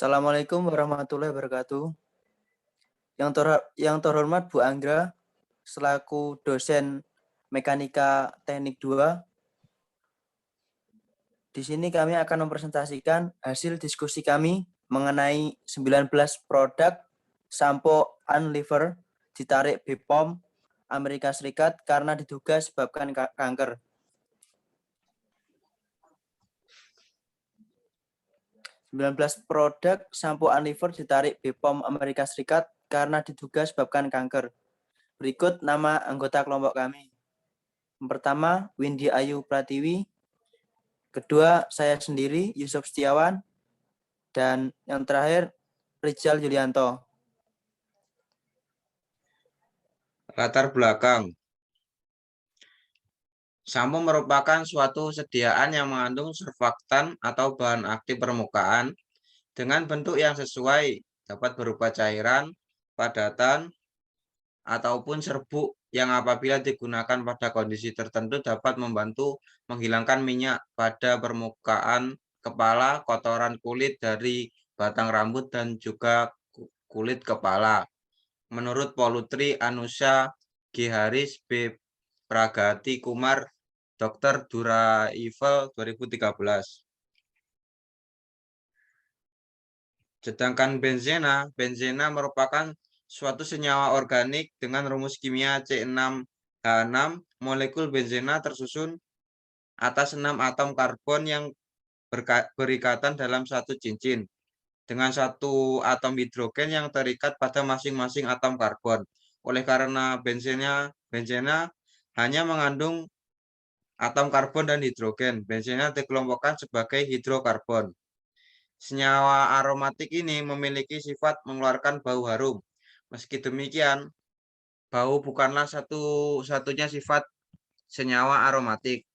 Assalamualaikum warahmatullahi wabarakatuh. Yang terhormat Bu Anggra, selaku dosen Mekanika Teknik 2, di sini kami akan mempresentasikan hasil diskusi kami mengenai 19 produk sampo unliver ditarik BPOM Amerika Serikat karena diduga sebabkan kanker. 19 produk sampo unliver ditarik BPOM Amerika Serikat karena diduga sebabkan kanker. Berikut nama anggota kelompok kami. Yang pertama, Windy Ayu Pratiwi. Kedua, saya sendiri, Yusuf Setiawan. Dan yang terakhir, Rizal Yulianto. Latar belakang. Sampo merupakan suatu sediaan yang mengandung surfaktan atau bahan aktif permukaan dengan bentuk yang sesuai, dapat berupa cairan, padatan, ataupun serbuk yang apabila digunakan pada kondisi tertentu dapat membantu menghilangkan minyak pada permukaan kepala, kotoran kulit dari batang rambut, dan juga kulit kepala. Menurut Pollutri Anusha G. Haris B. Pragati Kumar, Dr. Dura Eiffel 2013. Sedangkan benzena merupakan suatu senyawa organik dengan rumus kimia C6H6. Molekul benzena tersusun atas 6 atom karbon yang berikatan dalam satu cincin dengan satu atom hidrogen yang terikat pada masing-masing atom karbon. Oleh karena benzena hanya mengandung atom karbon dan hidrogen, benzena dikelompokkan sebagai hidrokarbon. Senyawa aromatik ini memiliki sifat mengeluarkan bau harum. Meski demikian, bau bukanlah satu-satunya sifat senyawa aromatik.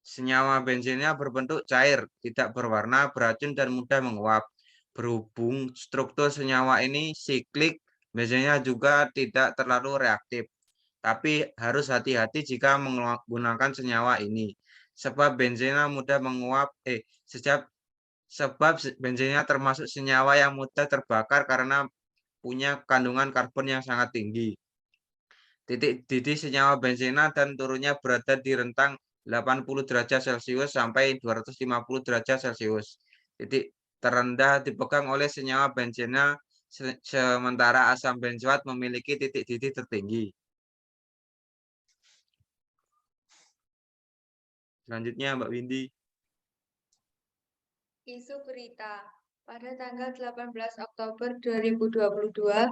Senyawa benzena berbentuk cair, tidak berwarna, beracun, dan mudah menguap. Berhubung struktur senyawa ini siklik, benzena juga tidak terlalu reaktif. Tapi harus hati-hati jika menggunakan senyawa ini, sebab benzena mudah menguap. Sebab benzena termasuk senyawa yang mudah terbakar karena punya kandungan karbon yang sangat tinggi. Titik didih senyawa benzena dan turunnya berada di rentang 80 derajat Celcius sampai 250 derajat Celcius. Titik terendah dipegang oleh senyawa benzena, sementara asam benzoat memiliki titik didih tertinggi. Selanjutnya Mbak Windy. Isu berita. Pada tanggal 18 Oktober 2022,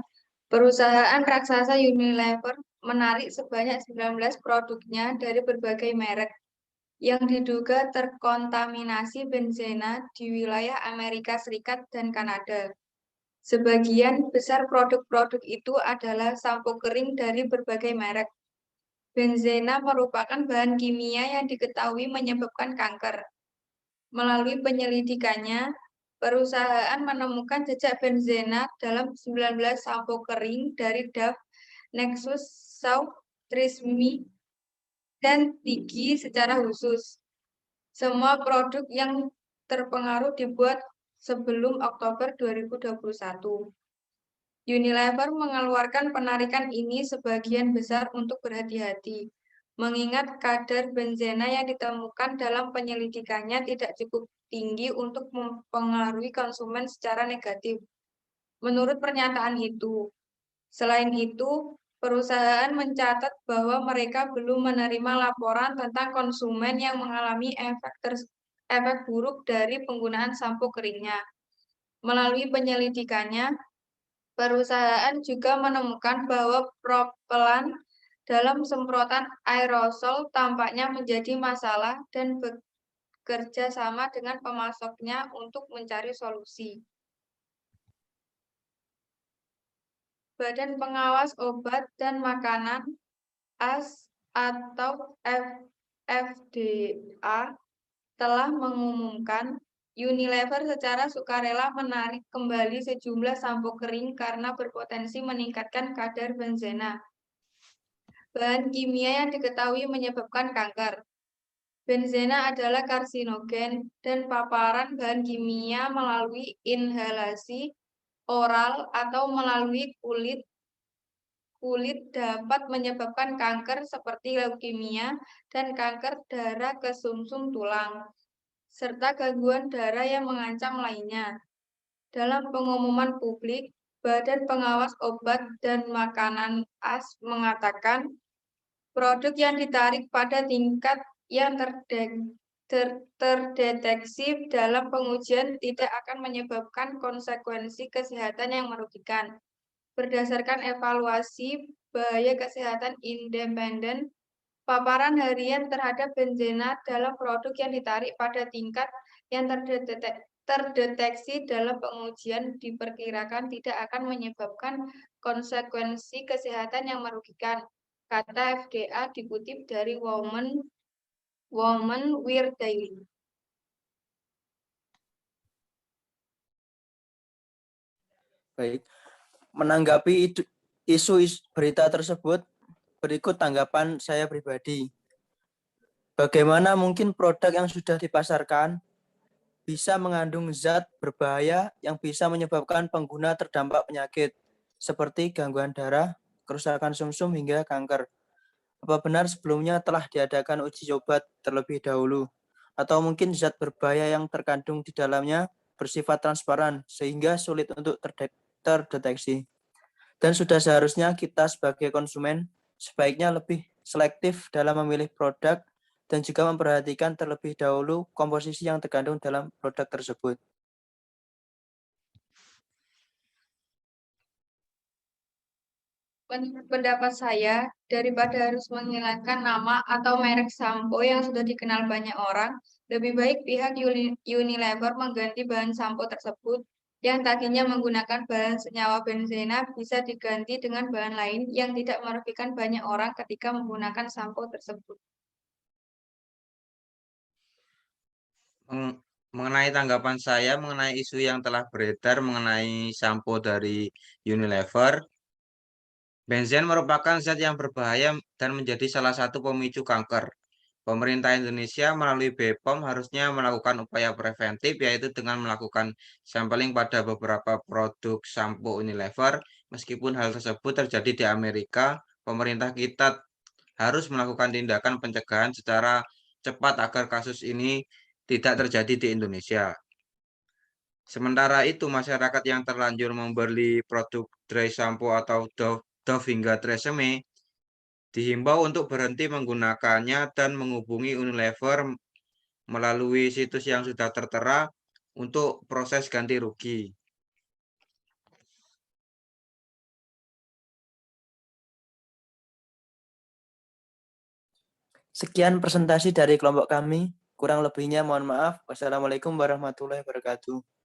perusahaan raksasa Unilever menarik sebanyak 19 produknya dari berbagai merek yang diduga terkontaminasi benzena di wilayah Amerika Serikat dan Kanada. Sebagian besar produk-produk itu adalah sampo kering dari berbagai merek. Benzena merupakan bahan kimia yang diketahui menyebabkan kanker. Melalui penyelidikannya, perusahaan menemukan jejak benzena dalam 19 sampo kering dari Dove, Nexus, South, Tresemme, dan Tiggy secara khusus. Semua produk yang terpengaruh dibuat sebelum Oktober 2021. Unilever mengeluarkan penarikan ini sebagian besar untuk berhati-hati, mengingat kadar benzena yang ditemukan dalam penyelidikannya tidak cukup tinggi untuk mempengaruhi konsumen secara negatif. Menurut pernyataan itu, selain itu, perusahaan mencatat bahwa mereka belum menerima laporan tentang konsumen yang mengalami efek buruk dari penggunaan sampo keringnya. Melalui penyelidikannya, perusahaan juga menemukan bahwa propelan dalam semprotan aerosol tampaknya menjadi masalah dan bekerja sama dengan pemasoknya untuk mencari solusi. Badan Pengawas Obat dan Makanan atau FDA telah mengumumkan Unilever secara sukarela menarik kembali sejumlah sampo kering karena berpotensi meningkatkan kadar benzena, bahan kimia yang diketahui menyebabkan kanker. Benzena adalah karsinogen dan paparan bahan kimia melalui inhalasi oral atau melalui kulit dapat menyebabkan kanker seperti leukemia dan kanker darah ke sumsum tulang, serta gangguan darah yang mengancam lainnya. Dalam pengumuman publik, Badan Pengawas Obat dan Makanan AS mengatakan produk yang ditarik pada tingkat yang terdeteksi dalam pengujian tidak akan menyebabkan konsekuensi kesehatan yang merugikan. Berdasarkan evaluasi bahaya kesehatan independen, paparan harian terhadap benzena dalam produk yang ditarik pada tingkat yang terdeteksi dalam pengujian diperkirakan tidak akan menyebabkan konsekuensi kesehatan yang merugikan, kata FDA dikutip dari Women Wear Daily. Baik. Menanggapi isu berita tersebut, berikut tanggapan saya pribadi. Bagaimana mungkin produk yang sudah dipasarkan bisa mengandung zat berbahaya yang bisa menyebabkan pengguna terdampak penyakit seperti gangguan darah, kerusakan sumsum hingga kanker? Apa benar sebelumnya telah diadakan uji coba terlebih dahulu? Atau mungkin zat berbahaya yang terkandung di dalamnya bersifat transparan sehingga sulit untuk terdeteksi? Dan sudah seharusnya kita sebagai konsumen sebaiknya lebih selektif dalam memilih produk dan juga memperhatikan terlebih dahulu komposisi yang terkandung dalam produk tersebut. Menurut pendapat saya, daripada harus menghilangkan nama atau merek sampo yang sudah dikenal banyak orang, lebih baik pihak Unilever mengganti bahan sampo tersebut yang tadinya menggunakan bahan senyawa benzena bisa diganti dengan bahan lain yang tidak merugikan banyak orang ketika menggunakan sampo tersebut. Mengenai tanggapan saya mengenai isu yang telah beredar mengenai sampo dari Unilever, benzen merupakan zat yang berbahaya dan menjadi salah satu pemicu kanker. Pemerintah Indonesia melalui BPOM harusnya melakukan upaya preventif, yaitu dengan melakukan sampling pada beberapa produk sampo Unilever. Meskipun hal tersebut terjadi di Amerika, pemerintah kita harus melakukan tindakan pencegahan secara cepat agar kasus ini tidak terjadi di Indonesia. Sementara itu, masyarakat yang terlanjur membeli produk dry shampoo atau Dove hingga Tresemme dihimbau untuk berhenti menggunakannya dan menghubungi Unilever melalui situs yang sudah tertera untuk proses ganti rugi. Sekian presentasi dari kelompok kami. Kurang lebihnya mohon maaf. Wassalamualaikum warahmatullahi wabarakatuh.